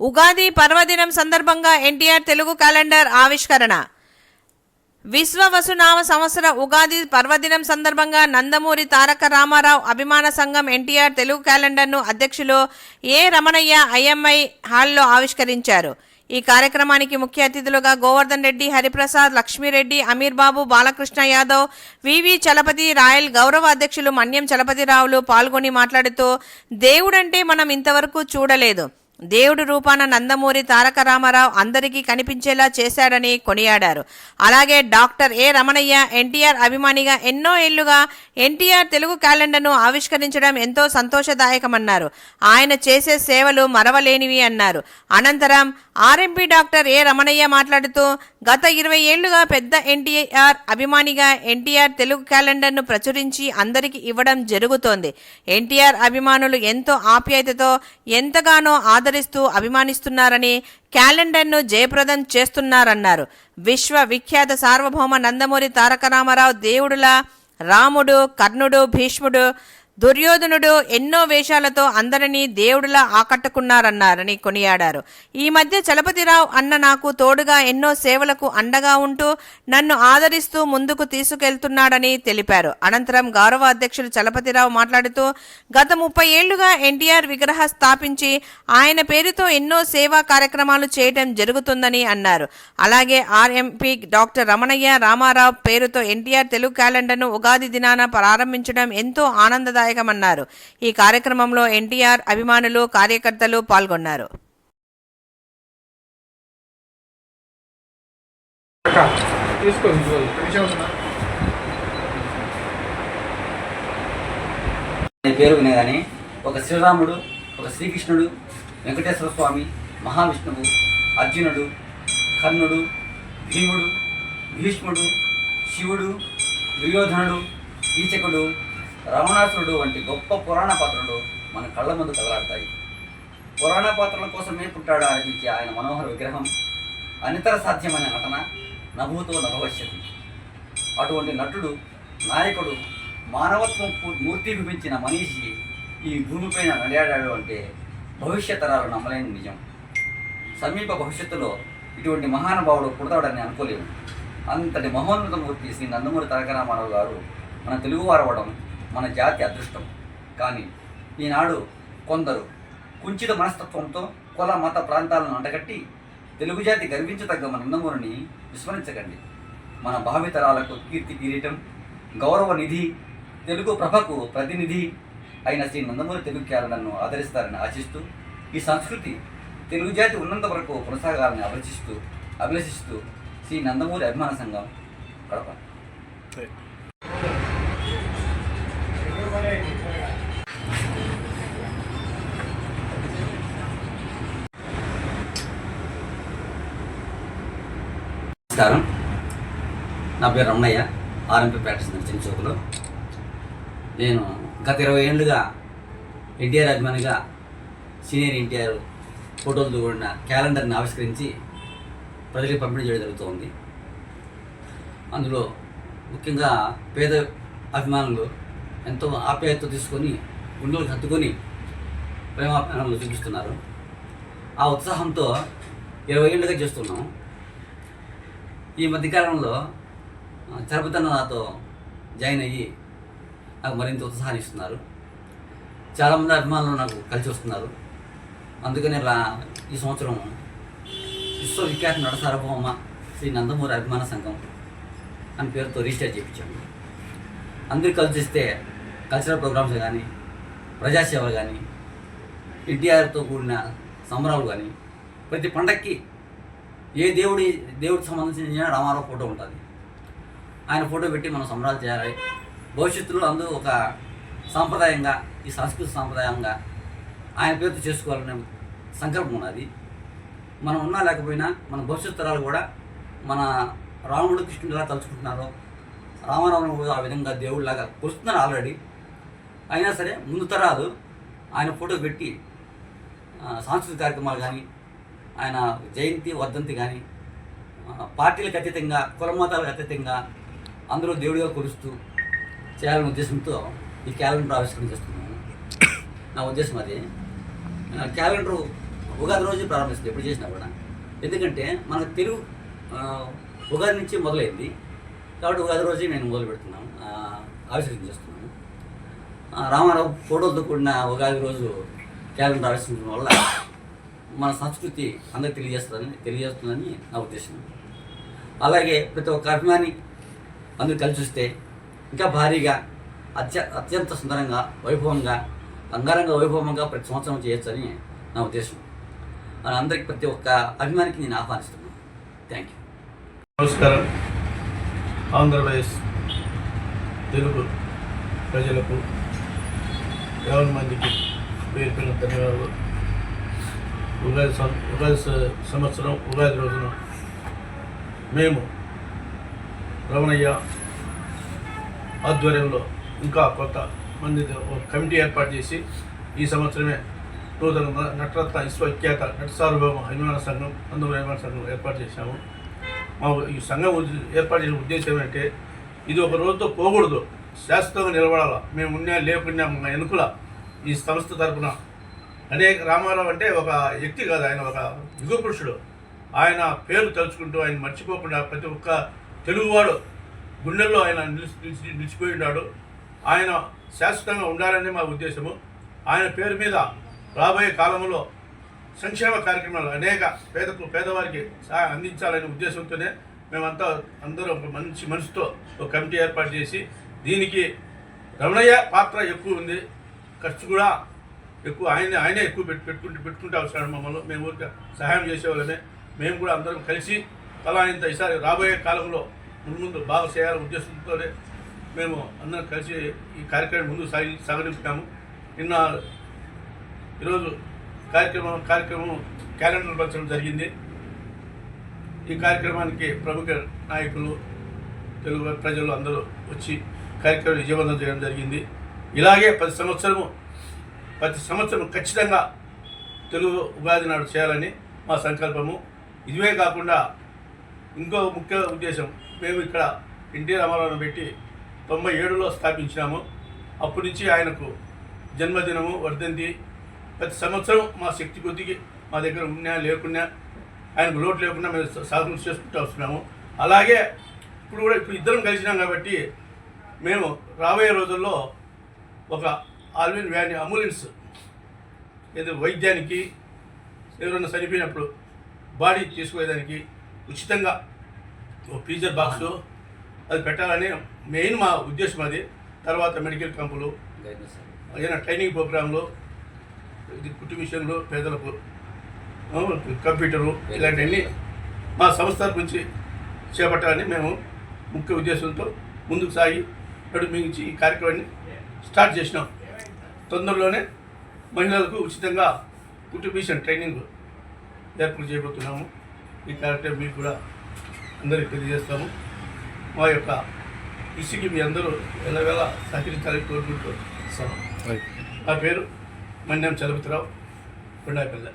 ఉగాది పర్వదినం సందర్భంగా ఎన్టీఆర్ తెలుగు క్యాలెండర్ ఆవిష్కరణ. విశ్వవసునామ సంవత్సర ఉగాది పర్వదినం సందర్భంగా నందమూరి తారక రామారావు అభిమాన సంఘం ఎన్టీఆర్ తెలుగు క్యాలెండర్ను అధ్యక్షులు ఏ రమణయ్య ఐఎంఐ హాల్లో ఆవిష్కరించారు. ఈ కార్యక్రమానికి ముఖ్య అతిథులుగా గోవర్ధన్ రెడ్డి, హరిప్రసాద్, లక్ష్మీరెడ్డి, అమీర్ బాబు, బాలకృష్ణ యాదవ్, వివి చలపతి, రాయల్ గౌరవ అధ్యక్షులు మన్యం చలపతిరావులు పాల్గొని మాట్లాడుతూ, దేవుడంటే మనం ఇంతవరకు చూడలేదు, దేవుడు రూపాన నందమూరి తారక రామారావు అందరికీ కనిపించేలా చేశాడని కొనియాడారు. అలాగే డాక్టర్ ఏ రమణయ్య ఎన్టీఆర్ అభిమానిగా ఎన్నో ఏళ్లుగా ఎన్టీఆర్ తెలుగు క్యాలెండర్ను ఆవిష్కరించడం ఎంతో సంతోషదాయకమన్నారు. ఆయన చేసే సేవలు మరవలేనివి అన్నారు. అనంతరం ఆర్ఎంపీ డాక్టర్ ఏ రమణయ్య మాట్లాడుతూ, గత 20 ఏళ్లుగా పెద్ద ఎన్టీఆర్ అభిమానిగా ఎన్టీఆర్ తెలుగు క్యాలెండర్ను ప్రచురించి అందరికీ ఇవ్వడం జరుగుతోంది. ఎన్టీఆర్ అభిమానులు ఎంతో ఆప్యాయతతో ఎంతగానో ఆదరిస్తూ అభిమానిస్తున్నారని, క్యాలెండర్ను జయప్రదం చేస్తున్నారన్నారు. విశ్వవిఖ్యాత సార్వభౌమ నందమూరి తారక రామారావు దేవుడులా రాముడు, కర్ణుడు, భీష్ముడు, దుర్యోధనుడు ఎన్నో వేషాలతో అందరినీ దేవుడిలా ఆకట్టుకున్నారన్నారని కొనియాడారు. ఈ మధ్య చలపతిరావు అన్న నాకు తోడుగా ఎన్నో సేవలకు అండగా ఉంటూ నన్ను ఆదరిస్తూ ముందుకు తీసుకెళ్తున్నాడని తెలిపారు. అనంతరం గౌరవ అధ్యక్షులు చలపతిరావు మాట్లాడుతూ, గత 30 ఏళ్లుగా ఎన్టీఆర్ విగ్రహ స్థాపించి ఆయన పేరుతో ఎన్నో సేవా కార్యక్రమాలు చేయడం జరుగుతుందని అన్నారు. అలాగే ఆర్ఎంపీ డాక్టర్ రమణయ్య రామారావు పేరుతో ఎన్టీఆర్ తెలుగు క్యాలెండర్ను ఉగాది దినాన ప్రారంభించడం ఎంతో ఆనందదాయకమన్నారు. ఈ కార్యక్రమంలో ఎన్టీఆర్ అభిమానులు, కార్యకర్తలు పాల్గొన్నారు. పేరు వినగానే ఒక శ్రీరాముడు, ఒక శ్రీకృష్ణుడు, వెంకటేశ్వర స్వామి, మహావిష్ణువు, అర్జునుడు, కర్ణుడు, భీముడు, భీష్ముడు, శివుడు, దుర్యోధనుడు, కీచకుడు, రావణాసురుడు వంటి గొప్ప పురాణ పాత్రలు మన కళ్ళ ముందు కదలాడతాయి. పురాణ పాత్రల కోసమే పుట్టాడు అనిపించే ఆయన మనోహర విగ్రహం అనితర సాధ్యమైన నటన, నభూతో నభవిష్యతి. అటువంటి నటుడు, నాయకుడు, మానవత్వం మూర్తిభించిన మనిషి ఈ భూమిపైన నడియాడాడు అంటే భవిష్యత్ తరాలు నమ్మలేని నిజం. సమీప భవిష్యత్తులో ఇటువంటి మహానుభావుడు పుడతాడని అనుకోలేము. అంతటి మహోన్నత మూర్తి శ్రీ నందమూరి తారక రామారావు గారు మన తెలుగువారు అవ్వడం మన జాతి అదృష్టం. కానీ ఈనాడు కొందరు కుంచిత మనస్తత్వంతో కుల మత ప్రాంతాలను అంటగట్టి తెలుగు జాతి గర్వించదగ్గ మన నందమూరిని విస్మరించకండి. మన భావితరాలకు కీర్తి కిరీటం, గౌరవ నిధి, తెలుగు ప్రభకు ప్రతినిధి అయిన శ్రీ నందమూరి తెలుగు క్యాలెండర్ను ఆదరిస్తారని ఆశిస్తూ, ఈ సంస్కృతి తెలుగు జాతి ఉన్నంత వరకు కొనసాగాలని అభిలషిస్తూ శ్రీ నందమూరి అభిమాన సంఘం కడప. నమస్కారం, నా పేరు రమణయ్య, ఆర్ఎంపీ ప్రాక్టీస్ నడిచిన చోకులో. నేను గత 20 ఏళ్ళుగా ఎన్టీఆర్ అభిమానిగా సీనియర్ ఎన్టీఆర్ ఫోటోలతో కూడిన క్యాలెండర్ని ఆవిష్కరించి ప్రజలకు పంపిణీ చేయడం జరుగుతుంది. అందులో ముఖ్యంగా పేద అభిమానులు ఎంతో ఆప్యాయతతో తీసుకొని గుండెలకు హత్తుకొని ప్రేమాభిమానాలు చూపిస్తున్నారు. ఆ ఉత్సాహంతో 20 ఏళ్ళుగా చేస్తున్నాం. ఈ మధ్యకాలంలో చలపతన్న నాతో జాయిన్ అయ్యి నాకు మరింత ఉత్సాహాన్ని ఇస్తున్నారు. చాలామంది అభిమానులు నాకు కలిసి వస్తున్నారు. అందుకనే ఈ సంవత్సరం విశ్వవిఖ్యాత నట సార్వభౌమ శ్రీ నందమూరి అభిమాన సంఘం అని పేరుతో రిజిస్టర్ చేయించాము. అందరూ కలిసి ఇస్తే కల్చరల్ ప్రోగ్రామ్స్ కానీ, ప్రజాసేవలు కానీ, ఎన్టీఆర్తో కూడిన సంబరాలు కానీ, ప్రతి పండక్కి ఏ దేవుడికి సంబంధించిన రామారావు ఫోటో ఉంటుంది. ఆయన ఫోటో పెట్టి మనం సంబరాలు చేయాలి. భవిష్యత్తులో అందరూ ఒక సాంప్రదాయంగా, ఈ సంస్కృతి సాంప్రదాయంగా ఆయన పేరుతో చేసుకోవాలనే సంకల్పం ఉన్నది. మనం ఉన్నా లేకపోయినా మన భవిష్యత్తు తరాలు కూడా మన రాముడు, కృష్ణుడు ఎలా తలుచుకుంటున్నారో రామారావును కూడా ఆ విధంగా దేవుడిలాగా కొలుస్తున్నారు ఆల్రెడీ. అయినా సరే ముందు తరాలు ఆయన ఫోటో పెట్టి సాంస్కృతిక కార్యక్రమాలు కానీ, ఆయన జయంతి వర్ధంతి కానీ పార్టీలకు అతీతంగా, కుల మతాలకు అతీతంగా అందరూ దేవుడిగా కొలుస్తూ చేయాలనే ఉద్దేశంతో ఈ క్యాలెండర్ ఆవిష్కరణ చేస్తున్నాను. నా ఉద్దేశం అది. క్యాలెండరు ఉగాది రోజు ప్రారంభిస్తుంది ఎప్పుడు చేసినా కూడా. ఎందుకంటే మన తెలుగు ఉగాది నుంచి మొదలైంది కాబట్టి ఉగాది రోజే నేను మొదలు పెడుతున్నాను, ఆవిష్కరించేస్తున్నాను. రామారావు ఫోటోలతో కూడిన ఉగాది రోజు క్యాలెండర్ ఆవిష్కరించడం వల్ల మన సంస్కృతి అందరికి తెలియజేస్తుందని నా ఉద్దేశం. అలాగే ప్రతి ఒక్క అభిమాని అందరూ కలిసి వస్తే ఇంకా భారీగా అత్యంత సుందరంగా వైభవంగా అంగరంగ వైభవంగా ప్రతి సంవత్సరం చేయొచ్చని నా ఉద్దేశం. అందరికి ప్రతి ఒక్క అభిమానికి నేను ఆహ్వానిస్తున్నాను. Thank you. నమస్కారం. ఆంధ్రప్రదేశ్ తెలుగు ప్రజలకు 50 మందికి పేర్కొన్న ధన్యవాదాలు. ఉగాది సంవత్సరం ఉగాది రోజున మేము రమణయ్య ఆధ్వర్యంలో ఇంకా కొంత మంది ఒక కమిటీ ఏర్పాటు చేసి ఈ సంవత్సరమే నూతన నటరత్న విశ్వవిఖ్యాత నట సార్వభౌమ అభిమాన సంఘం నందమూరి అభిమాన సంఘం ఏర్పాటు చేశాము. మా ఈ సంఘం ఏర్పాటు చేసిన ఉద్దేశం ఏంటంటే ఇది ఒక రోజుతో పోకూడదు, శాశ్వతంగా నిలబడాలి. మేము ఉన్నా లేకున్నా మా ఎన్నుకుల ఈ సంస్థ తరఫున రామారావు అంటే ఒక వ్యక్తి కాదు, ఆయన ఒక యుగ పురుషుడు. ఆయన పేరు తలుచుకుంటూ ఆయన మర్చిపోకుండా ప్రతి ఒక్క తెలుగువాడు గుండెల్లో ఆయన నిలిచిపోయి ఉన్నాడు. ఆయన శాశ్వతంగా ఉండాలని మా ఉద్దేశము. ఆయన పేరు మీద రాబోయే కాలంలో సంక్షేమ కార్యక్రమాలు అనేక పేదవారికి సహాయం అందించాలనే ఉద్దేశంతోనే మేమంతా అందరూ ఒక మంచి మనసుతో ఒక కమిటీ ఏర్పాటు చేసి దీనికి రమణయ్య పాత్ర ఎక్కువ ఉంది, ఖర్చు కూడా ఎక్కువ ఆయనే ఎక్కువ పెట్టుకుంటూ వస్తాడు మమ్మల్ని. మేము ఊరికి సహాయం చేసేవాళ్ళమే. మేము కూడా అందరం కలిసి ఇంత ఈసారి రాబోయే కాలంలో ముందు బాగా చేయాలనే ఉద్దేశంతోనే మేము అందరం కలిసి ఈ కార్యక్రమం ముందు సాగనింపుతాము. ఈరోజు కార్యక్రమం క్యాలెండర్ పంచడం జరిగింది. ఈ కార్యక్రమానికి ప్రముఖ నాయకులు తెలుగు ప్రజలు అందరూ వచ్చి కార్యక్రమం విజయవంతం చేయడం జరిగింది. ఇలాగే ప్రతి సంవత్సరం ఖచ్చితంగా తెలుగు ఉగాది నాడు చేయాలని మా సంకల్పము. ఇదివే కాకుండా ఇంకో ముఖ్య ఉద్దేశం, మేము ఇక్కడ ఎన్టీ రామారావును పెట్టి 97లో స్థాపించినాము. అప్పటి నుంచి ఆయనకు జన్మదినము వర్ధంతి ప్రతి సంవత్సరం మా శక్తి కొద్దికి మా దగ్గర ఉన్నా లేకున్నా ఆయనకు లోటు లేకుండా మేము సాధన చేసుకుంటూ వస్తున్నాము. అలాగే ఇప్పుడు ఇద్దరం కలిసినాం కాబట్టి మేము రాబోయే రోజుల్లో ఒక ఆల్విన్ వ్యాన్ అంబులెన్స్ ఏదో వైద్యానికి ఎవరైనా చనిపోయినప్పుడు బాడీ తీసుకునేదానికి ఉచితంగా ఒక ఫ్రీజర్ బాక్స్ అది పెట్టాలని మెయిన్ మా ఉద్దేశం. అది తర్వాత మెడికల్ క్యాంపులు, ఏదైనా ట్రైనింగ్ ప్రోగ్రాంలు, ఇది కుట్టు మిషన్లు, పేదలకు కంప్యూటరు, ఇలాంటివన్నీ మా సంస్థ గురించి చేపట్టాలని మేము ముఖ్య ఉద్దేశంతో ముందుకు సాగి నడుమించి ఈ కార్యక్రమాన్ని స్టార్ట్ చేసినాం. తొందరలోనే మహిళలకు ఉచితంగా కుట్టు మిషన్ ట్రైనింగ్ ఏర్పాటు చేయబోతున్నాము. ఈ కార్యక్రమం మీకు కూడా అందరికీ తెలియజేస్తాము. మా యొక్క కృషికి మీ అందరూ ఎలాగెల సహకరించాలని కోరుకుంటూ ఇస్తాము. నా పేరు మన్యం చలపతిరావు, కొండాపల్లె.